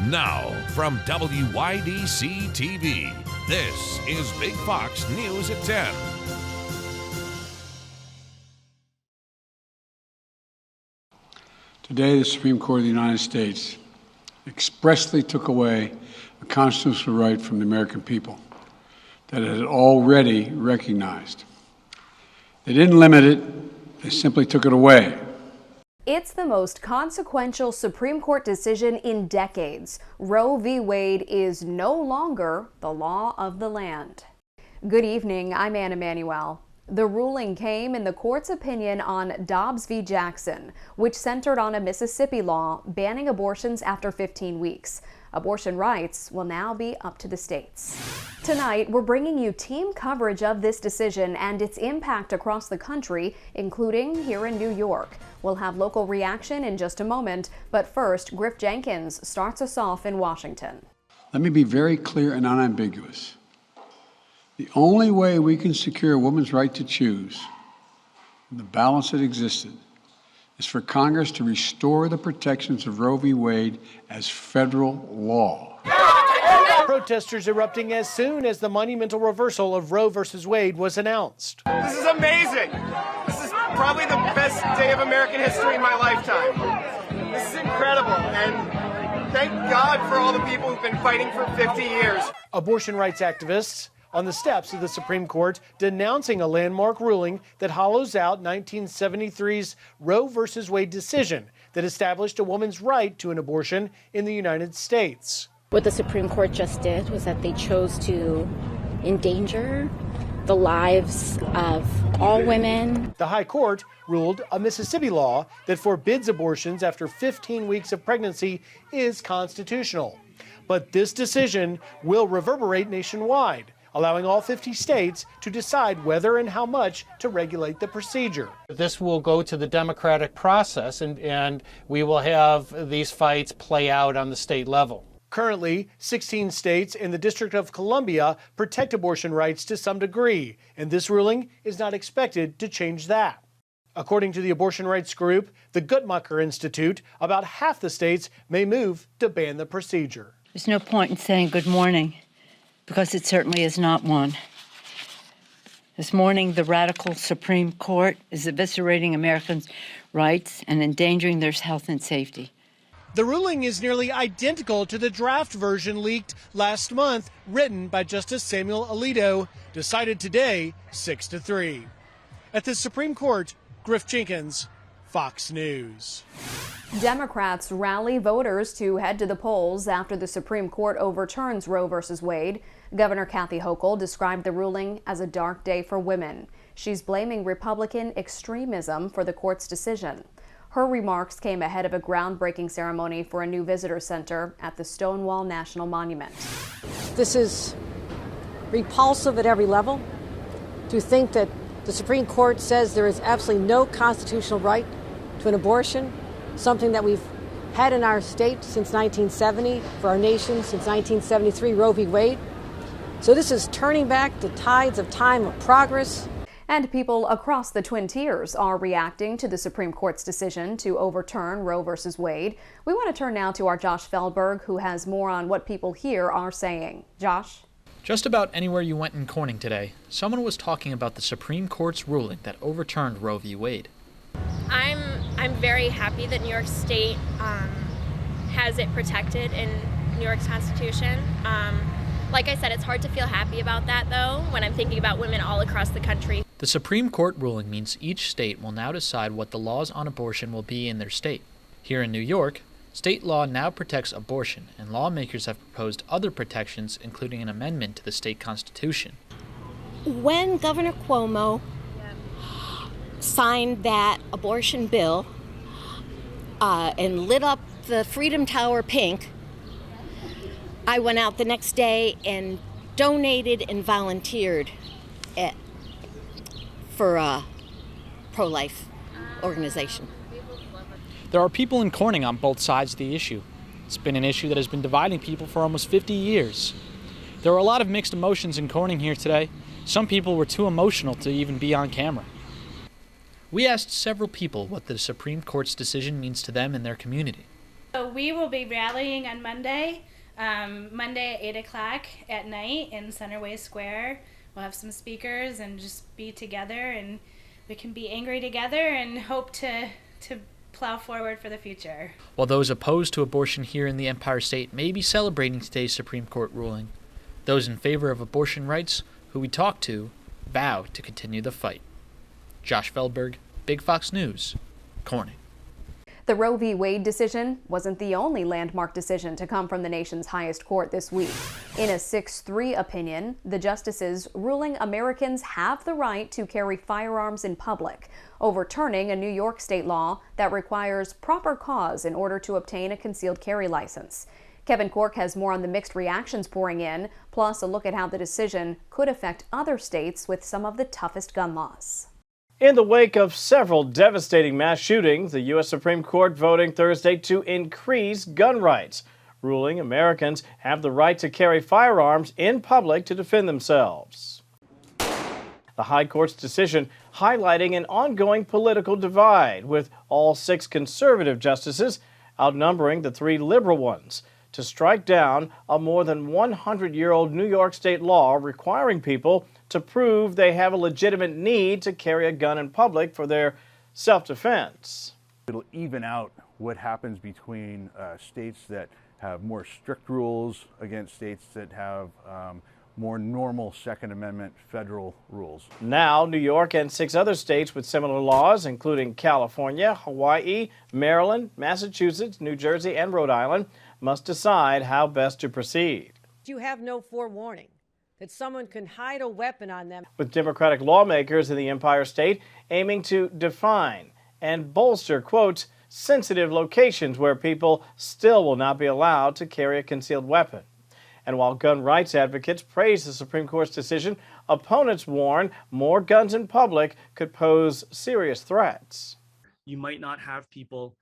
Now, from WYDC TV, this is Big Fox News at 10. Today, the Supreme Court of the United States expressly took away a constitutional right from the American people that it had already recognized. They didn't limit it, they simply took it away. It's the most consequential Supreme Court decision in decades. Roe v. Wade is no longer the law of the land. Good evening, I'm Ann Emanuel. The ruling came in the court's opinion on Dobbs v. Jackson, which centered on a Mississippi law banning abortions after 15 weeks. Abortion rights will now be up to the states. Tonight, we're bringing you team coverage of this decision and its impact across the country, including here in New York. We'll have local reaction in just a moment, but first, Griff Jenkins starts us off in Washington. Let me be very clear and unambiguous. The only way we can secure a woman's right to choose, and the balance that existed, is for Congress to restore the protections of Roe v. Wade as federal law. Protesters erupting as soon as the monumental reversal of Roe v. Wade was announced. This is amazing. This is probably the best day of American history in my lifetime. This is incredible, and thank God for all the people who've been fighting for 50 years. Abortion rights activists on the steps of the Supreme Court denouncing a landmark ruling that hollows out 1973's Roe v. Wade decision that established a woman's right to an abortion in the United States. What the Supreme Court just did was that they chose to endanger the lives of all women. The High Court ruled a Mississippi law that forbids abortions after 15 weeks of pregnancy is constitutional. But this decision will reverberate nationwide, allowing all 50 states to decide whether and how much to regulate the procedure. This will go to the democratic process, and we will have these fights play out on the state level. Currently, 16 states and the District of Columbia protect abortion rights to some degree, and this ruling is not expected to change that. According to the abortion rights group, the Guttmacher Institute, about half the states may move to ban the procedure. There's no point in saying good morning, because it certainly is not one. This morning, the radical Supreme Court is eviscerating Americans' rights and endangering their health and safety. The ruling is nearly identical to the draft version leaked last month, written by Justice Samuel Alito, decided today 6-3. At the Supreme Court, Griff Jenkins, Fox News. Democrats rally voters to head to the polls after the Supreme Court overturns Roe v. Wade. Governor Kathy Hochul described the ruling as a dark day for women. She's blaming Republican extremism for the court's decision. Her remarks came ahead of a groundbreaking ceremony for a new visitor center at the Stonewall National Monument. This is repulsive at every level. To think that the Supreme Court says there is absolutely no constitutional right to an abortion, something that we've had in our state since 1970, for our nation since 1973, Roe v. Wade. So this is turning back the tides of time of progress. And people across the Twin Tiers are reacting to the Supreme Court's decision to overturn Roe v. Wade. We want to turn now to our Josh Feldberg, who has more on what people here are saying. Josh? Just about anywhere you went in Corning today, someone was talking about the Supreme Court's ruling that overturned Roe v. Wade. I'm very happy that New York State has it protected in New York's Constitution. Like I said, it's hard to feel happy about that, though, when I'm thinking about women all across the country. The Supreme Court ruling means each state will now decide what the laws on abortion will be in their state. Here in New York, state law now protects abortion, and lawmakers have proposed other protections, including an amendment to the state constitution. When Governor Cuomo signed that abortion bill and lit up the Freedom Tower pink, I went out the next day and donated and volunteered for a pro-life organization. There are people in Corning on both sides of the issue. It's been an issue that has been dividing people for almost 50 years. There were a lot of mixed emotions in Corning here today. Some people were too emotional to even be on camera. We asked several people what the Supreme Court's decision means to them and their community. So we will be rallying on Monday at 8 o'clock at night in Centerway Square. We'll have some speakers and just be together, and we can be angry together and hope to plow forward for the future. While those opposed to abortion here in the Empire State may be celebrating today's Supreme Court ruling, those in favor of abortion rights, who we talked to, vow to continue the fight. Josh Feldberg, Big Fox News, Corning. The Roe v. Wade decision wasn't the only landmark decision to come from the nation's highest court this week. In a 6-3 opinion, the justices ruling Americans have the right to carry firearms in public, overturning a New York state law that requires proper cause in order to obtain a concealed carry license. Kevin Cork has more on the mixed reactions pouring in, plus a look at how the decision could affect other states with some of the toughest gun laws. In the wake of several devastating mass shootings, the U.S. Supreme Court voting Thursday to increase gun rights, ruling Americans have the right to carry firearms in public to defend themselves. The High Court's decision highlighting an ongoing political divide, with all 6 conservative justices outnumbering the 3 liberal ones, to strike down a more than 100-year-old New York state law requiring people to prove they have a legitimate need to carry a gun in public for their self-defense. It'll even out what happens between states that have more strict rules against states that have more normal Second Amendment federal rules. Now, New York and 6 other states with similar laws, including California, Hawaii, Maryland, Massachusetts, New Jersey, and Rhode Island, must decide how best to proceed. You have no forewarning that someone can hide a weapon on them. With Democratic lawmakers in the Empire State aiming to define and bolster, quote, sensitive locations where people still will not be allowed to carry a concealed weapon. And while gun rights advocates praise the Supreme Court's decision, opponents warn more guns in public could pose serious threats. You might not have people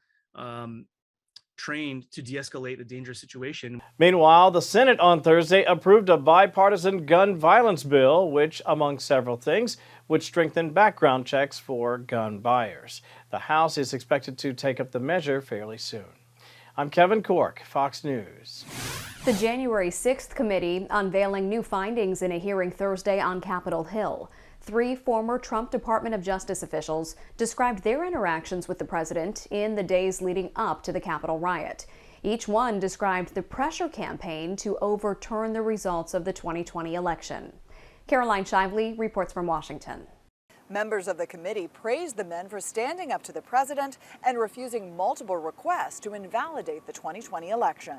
trained to de-escalate a dangerous situation. Meanwhile, the Senate on Thursday approved a bipartisan gun violence bill, which, among several things, would strengthen background checks for gun buyers. The House is expected to take up the measure fairly soon. I'm Kevin Cork, Fox News. The January 6th committee unveiling new findings in a hearing Thursday on Capitol Hill. 3 former Trump Department of Justice officials described their interactions with the president in the days leading up to the Capitol riot. Each one described the pressure campaign to overturn the results of the 2020 election. Caroline Shively reports from Washington. Members of the committee praised the men for standing up to the president and refusing multiple requests to invalidate the 2020 election.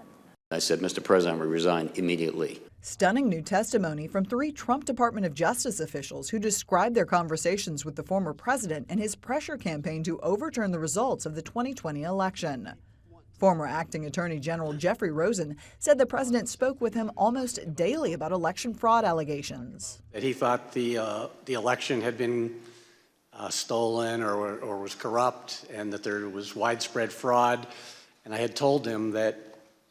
I said, Mr. President, we resign immediately. Stunning new testimony from 3 Trump Department of Justice officials who described their conversations with the former president and his pressure campaign to overturn the results of the 2020 election. Former Acting Attorney General Jeffrey Rosen said the president spoke with him almost daily about election fraud allegations. That he thought the election had been stolen or was corrupt, and that there was widespread fraud. And I had told him that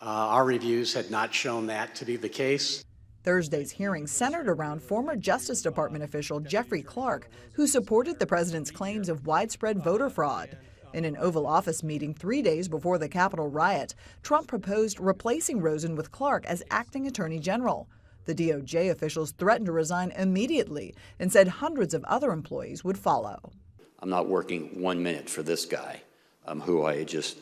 our reviews had not shown that to be the case. Thursday's hearing centered around former Justice Department official Jeffrey Clark, who supported the president's claims of widespread voter fraud. In an Oval Office meeting 3 days before the Capitol riot, Trump proposed replacing Rosen with Clark as acting attorney general. The DOJ officials threatened to resign immediately and said hundreds of other employees would follow. I'm not working 1 minute for this guy, who I had just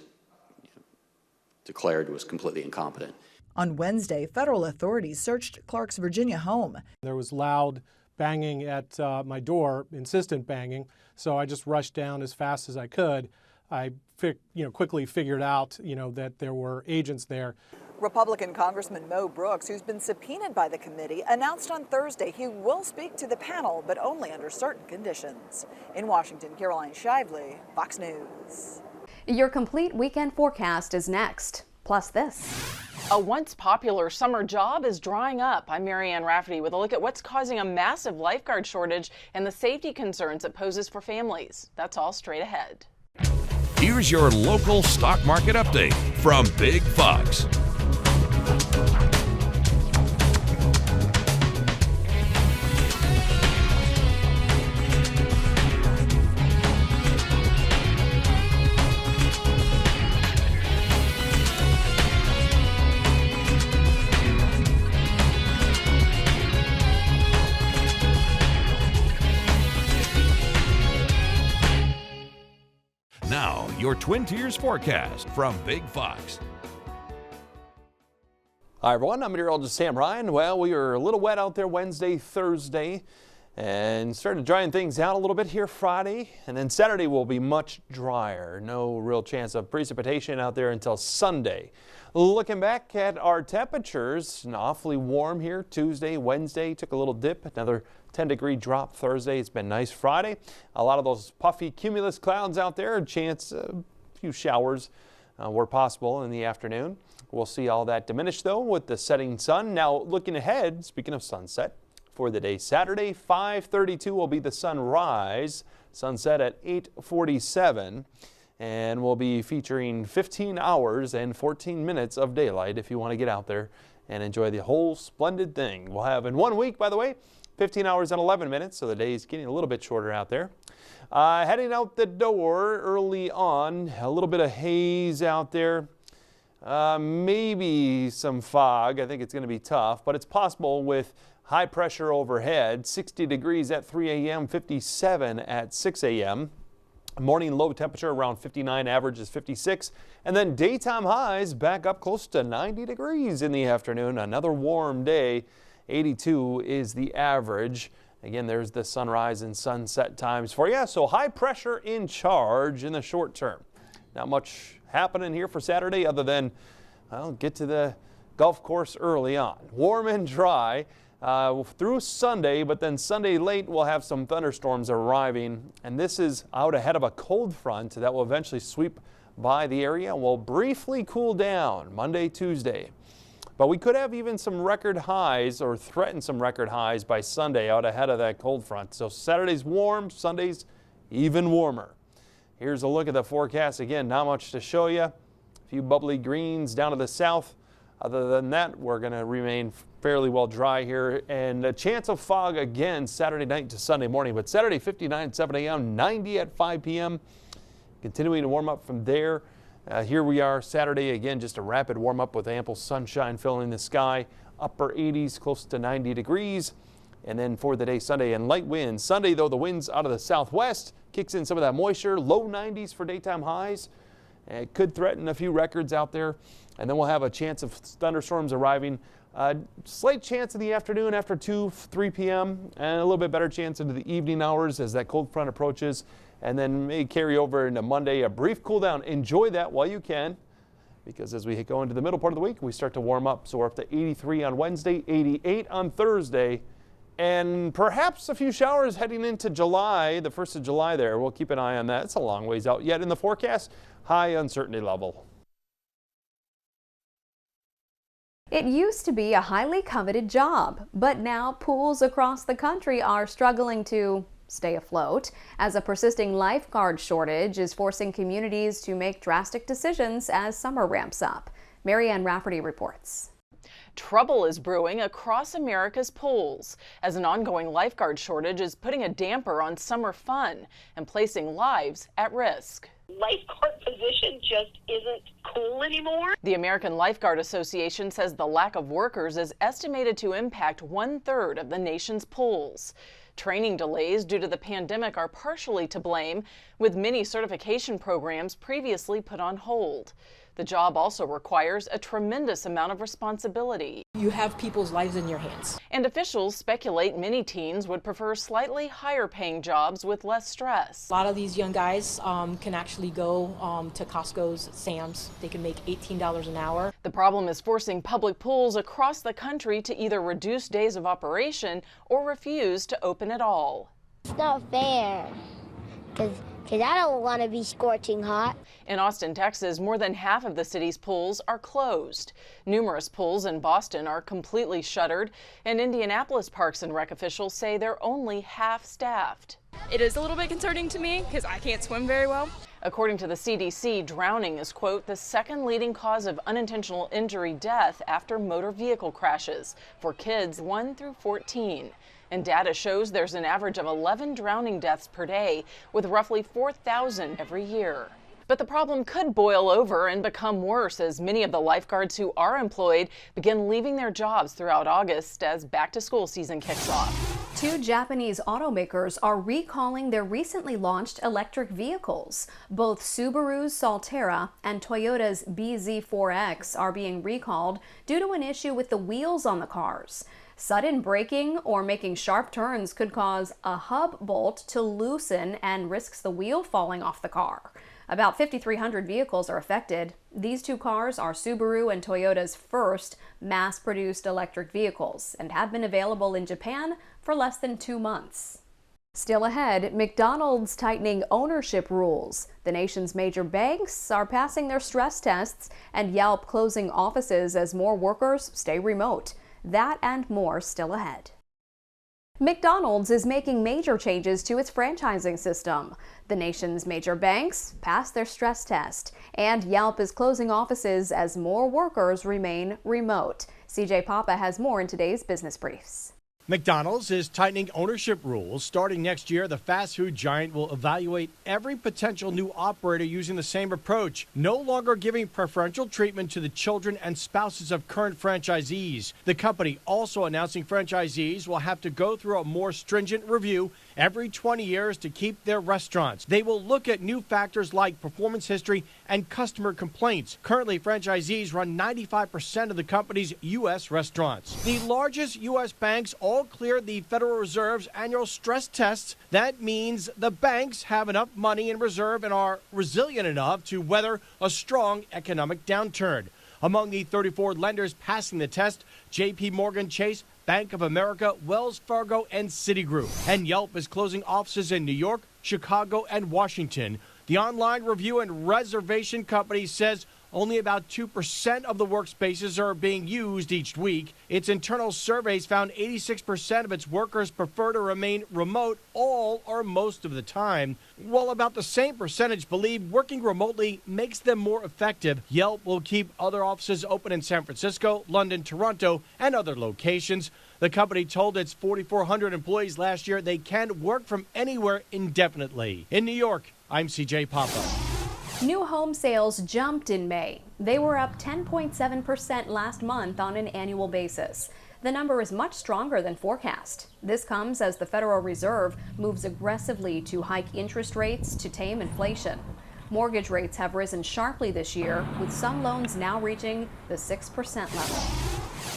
declared was completely incompetent. On Wednesday, federal authorities searched Clark's Virginia home. There was loud banging at my door, insistent banging, so I just rushed down as fast as I could. I quickly figured out that there were agents there. Republican Congressman Mo Brooks, who's been subpoenaed by the committee, announced on Thursday he will speak to the panel, but only under certain conditions. In Washington, Caroline Shively, Fox News. Your complete weekend forecast is next. Plus this. A once popular summer job is drying up. I'm Marianne Rafferty with a look at what's causing a massive lifeguard shortage and the safety concerns it poses for families. That's all straight ahead. Here's your local stock market update from Big Fox. your Twin Tiers forecast from Big Fox. Hi everyone, I'm meteorologist Sam Ryan. Well, we were a little wet out there Wednesday, Thursday, and started drying things out a little bit here Friday, and then Saturday will be much drier. No real chance of precipitation out there until Sunday. Looking back at our temperatures, awfully warm here Tuesday, Wednesday, took a little dip, another 10-degree drop Thursday. It's been nice Friday. A lot of those puffy cumulus clouds out there, a chance a few showers were possible in the afternoon. We'll see all that diminish though with the setting sun. Now looking ahead, speaking of sunset, for the day Saturday, 5:32 will be the sunrise, sunset at 8:47, and we'll be featuring 15 hours and 14 minutes of daylight if you want to get out there and enjoy the whole splendid thing. We'll have in 1 week, by the way, 15 hours and 11 minutes, so the day is getting a little bit shorter out there. Heading out the door early on, a little bit of haze out there. Maybe some fog. I think it's going to be tough, but it's possible with high pressure overhead. 60 degrees at 3 a.m., 57 at 6 a.m. Morning low temperature around 59, average is 56. And then daytime highs back up close to 90 degrees in the afternoon. Another warm day. 82 is the average. Again, there's the sunrise and sunset times for you. So high pressure in charge in the short term. Not much happening here for Saturday other than, well, get to the golf course early on. Warm and dry through Sunday, but then Sunday late we'll have some thunderstorms arriving, and this is out ahead of a cold front that will eventually sweep by the area and will briefly cool down Monday, Tuesday. But we could have even some record highs or threaten some record highs by Sunday out ahead of that cold front. So Saturday's warm, Sunday's even warmer. Here's a look at the forecast. Again, not much to show you. A few bubbly greens down to the south. Other than that, we're going to remain fairly well dry here. And a chance of fog again Saturday night to Sunday morning. But Saturday, 59 at 7 a.m., 90 at 5 p.m. Continuing to warm up from there. Here we are Saturday again, just a rapid warm up with ample sunshine filling the sky. Upper 80s, close to 90 degrees. And then for the day Sunday, and light winds. Sunday, though, the winds out of the southwest kicks in some of that moisture. Low 90s for daytime highs. It could threaten a few records out there. And then we'll have a chance of thunderstorms arriving. Slight chance in the afternoon after 2, 3 p.m. and a little bit better chance into the evening hours as that cold front approaches. And then may carry over into Monday, a brief cool down. Enjoy that while you can, because as we go into the middle part of the week, we start to warm up. So we're up to 83 on Wednesday, 88 on Thursday. And perhaps a few showers heading into July, the 1st of July there. We'll keep an eye on that. It's a long ways out yet in the forecast. High uncertainty level. It used to be a highly coveted job, but now pools across the country are struggling to stay afloat as a persisting lifeguard shortage is forcing communities to make drastic decisions as summer ramps up. Marianne Rafferty reports. Trouble is brewing across America's pools as an ongoing lifeguard shortage is putting a damper on summer fun and placing lives at risk. Lifeguard position just isn't cool anymore. The American Lifeguard Association says the lack of workers is estimated to impact 1/3 of the nation's pools. Training delays due to the pandemic are partially to blame, with many certification programs previously put on hold. The job also requires a tremendous amount of responsibility. You have people's lives in your hands. And officials speculate many teens would prefer slightly higher paying jobs with less stress. A lot of these young guys can actually go to Costco's, Sam's. They can make $18 an hour. The problem is forcing public pools across the country to either reduce days of operation or refuse to open at all. It's not fair, because I don't want to be scorching hot. In Austin, Texas, more than half of the city's pools are closed. Numerous pools in Boston are completely shuttered, and Indianapolis Parks and Rec officials say they're only half-staffed. It is a little bit concerning to me because I can't swim very well. According to the CDC, drowning is, quote, the second leading cause of unintentional injury death after motor vehicle crashes for kids 1 through 14. And data shows there's an average of 11 drowning deaths per day, with roughly 4,000 every year. But the problem could boil over and become worse as many of the lifeguards who are employed begin leaving their jobs throughout August as back-to-school season kicks off. Two Japanese automakers are recalling their recently launched electric vehicles. Both Subaru's Solterra and Toyota's BZ4X are being recalled due to an issue with the wheels on the cars. Sudden braking or making sharp turns could cause a hub bolt to loosen and risks the wheel falling off the car. About 5,300 vehicles are affected. These two cars are Subaru and Toyota's first mass-produced electric vehicles and have been available in Japan for less than 2 months. Still ahead, McDonald's tightening ownership rules. The nation's major banks are passing their stress tests, and Yelp closing offices as more workers stay remote. That and more still ahead. McDonald's is making major changes to its franchising system. The nation's major banks passed their stress test, and Yelp is closing offices as more workers remain remote. CJ Papa has more in today's Business Briefs. McDonald's is tightening ownership rules. Starting next year, the fast food giant will evaluate every potential new operator using the same approach, no longer giving preferential treatment to the children and spouses of current franchisees. The company also announcing franchisees will have to go through a more stringent review every 20 years to keep their restaurants. They will look at new factors like performance history and customer complaints. Currently, franchisees run 95% of the company's U.S. restaurants. The largest U.S. banks all cleared the Federal Reserve's annual stress tests. That means the banks have enough money in reserve and are resilient enough to weather a strong economic downturn. Among the 34 lenders passing the test, J.P. Morgan Chase, Bank of America, Wells Fargo, and Citigroup. And Yelp is closing offices in New York, Chicago, and Washington. The online review and reservation company says only about 2% of the workspaces are being used each week. Its internal surveys found 86% of its workers prefer to remain remote all or most of the time, while about the same percentage believe working remotely makes them more effective. Yelp will keep other offices open in San Francisco, London, Toronto, and other locations. The company told its 4,400 employees last year they can work from anywhere indefinitely. In New York, I'm CJ Papa. New home sales jumped in May. They were up 10.7% last month on an annual basis. The number is much stronger than forecast. This comes as the Federal Reserve moves aggressively to hike interest rates to tame inflation. Mortgage rates have risen sharply this year, with some loans now reaching the 6% level.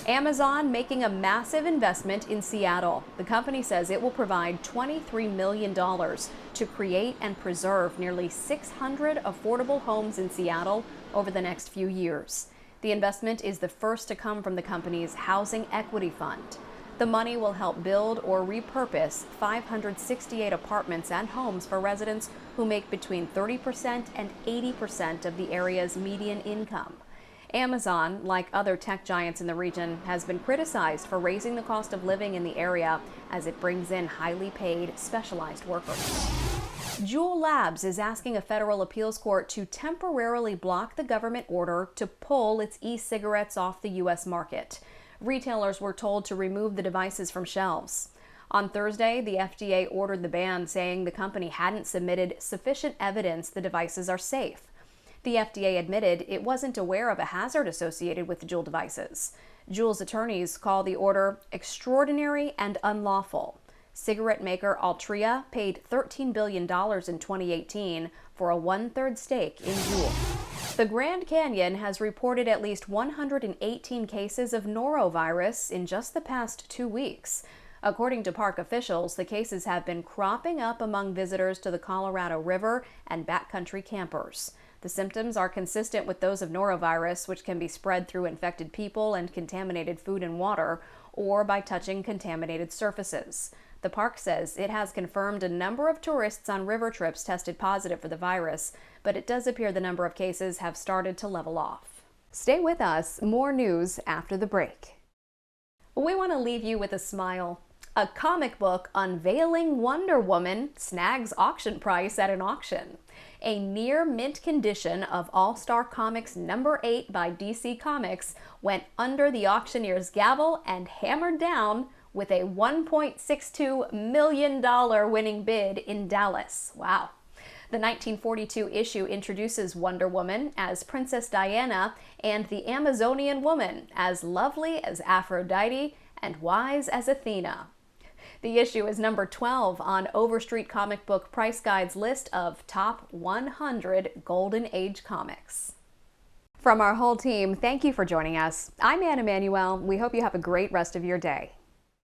Amazon making a massive investment in Seattle. The company says it will provide $23 million to create and preserve nearly 600 affordable homes in Seattle over the next few years. The investment is the first to come from the company's Housing Equity Fund. The money will help build or repurpose 568 apartments and homes for residents who make between 30% and 80% of the area's median income. Amazon, like other tech giants in the region, has been criticized for raising the cost of living in the area as it brings in highly paid, specialized workers. Juul Labs is asking a federal appeals court to temporarily block the government order to pull its e-cigarettes off the U.S. market. Retailers were told to remove the devices from shelves. On Thursday, the FDA ordered the ban, saying the company hadn't submitted sufficient evidence the devices are safe. The FDA admitted it wasn't aware of a hazard associated with the Juul devices. Juul's attorneys call the order extraordinary and unlawful. Cigarette maker Altria paid $13 billion in 2018 for a one-third stake in Juul. The Grand Canyon has reported at least 118 cases of norovirus in just the past 2 weeks. According to park officials, the cases have been cropping up among visitors to the Colorado River and backcountry campers. The symptoms are consistent with those of norovirus, which can be spread through infected people and contaminated food and water, or by touching contaminated surfaces. The park says it has confirmed a number of tourists on river trips tested positive for the virus, but it does appear the number of cases have started to level off. Stay with us. More news after the break. We want to leave you with a smile. A comic book unveiling Wonder Woman snags auction price at an auction. A near mint condition of All-Star Comics number 8 by DC Comics went under the auctioneer's gavel and hammered down with a $1.62 million winning bid in Dallas. Wow. The 1942 issue introduces Wonder Woman as Princess Diana and the Amazonian woman as lovely as Aphrodite and wise as Athena. The The issue is number 12 on Overstreet Comic Book Price Guide's list of top 100 Golden Age comics. From our whole team, thank you for joining us. I'm Ann Emanuel. We hope you have a great rest of your day.